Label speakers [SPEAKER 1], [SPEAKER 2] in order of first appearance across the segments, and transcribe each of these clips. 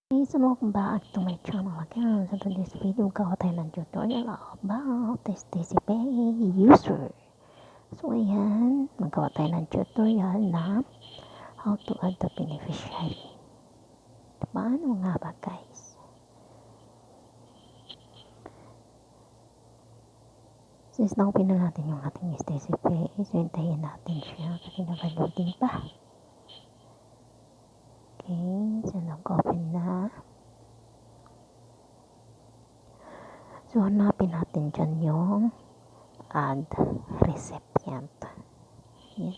[SPEAKER 1] Guys, welcome back to my channel again. So today's video, gawa tayo ng tutorial about STCPay user. So ayan, magawa tayo ng tutorial na how to add the beneficiary. Paano nga ba guys? Since na-open na natin yung ating STCPay, so hintayin natin siya kasi naka-loading pa. Okay, so nag-open na. So, hanapin natin dyan yung add recipient. Yan.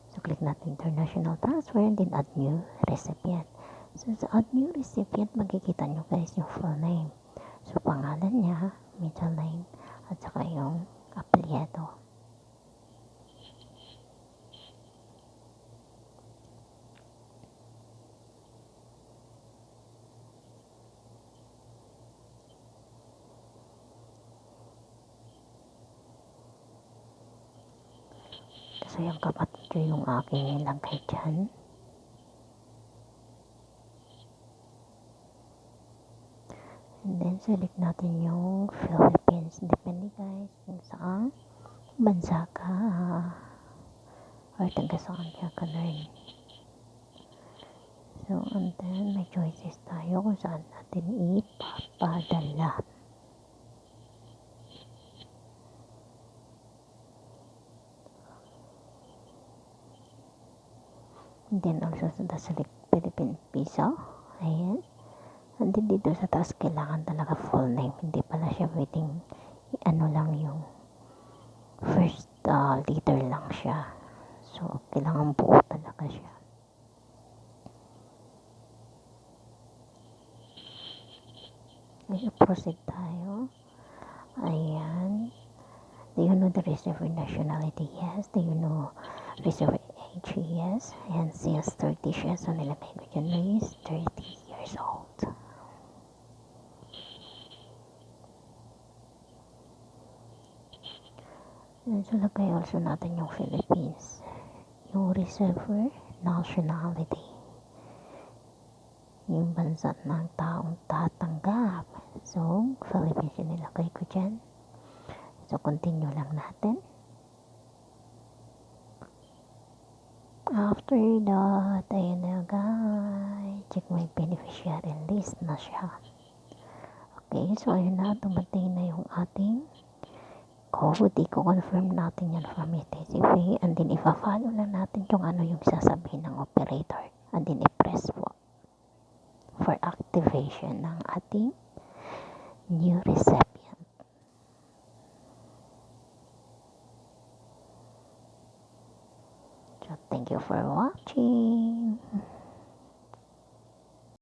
[SPEAKER 1] So, click natin international transfer and then add new recipient. So, sa add new recipient, makikita nyo guys yung full name. So, pangalan niya, middle name, at saka yung apelyido. So, yung kapatid ko yung aking nilagay dyan. And then, select natin yung Philippines. Depende guys kung saan bansa ka or taga saan ka rin. So, and then, may choices tayo kung saan natin ipapadala. And then, also, select Philippine Peso. Ayan. And then, dito sa taas, kailangan talaga full name. Hindi pala siya pwedeng, ano lang yung first letter lang siya. So, kailangan buo talaga siya. Ngayon, proceed tayo. Ayan. Do you know the reserve nationality? Yes. Do you know reserve age? Yes. And since 30 siya, so nilagay ko dyan na is 30 years old. And so lagay also natin yung Philippines. Yung reserve nationality. Yung bansa ng taong tatanggap. So, Philippines yung nilagay ko dyan. So, continue lang natin. After that, ayun na guys. Check my beneficiary list na siya. Okay, so ayun na. Dumating na yung ating code. I-confirm natin yan from STCPay. And then, ipa-follow lang natin kung ano yung sasabihin ng operator. And then, i-press for activation ng ating new recipient. So, thank you for watching.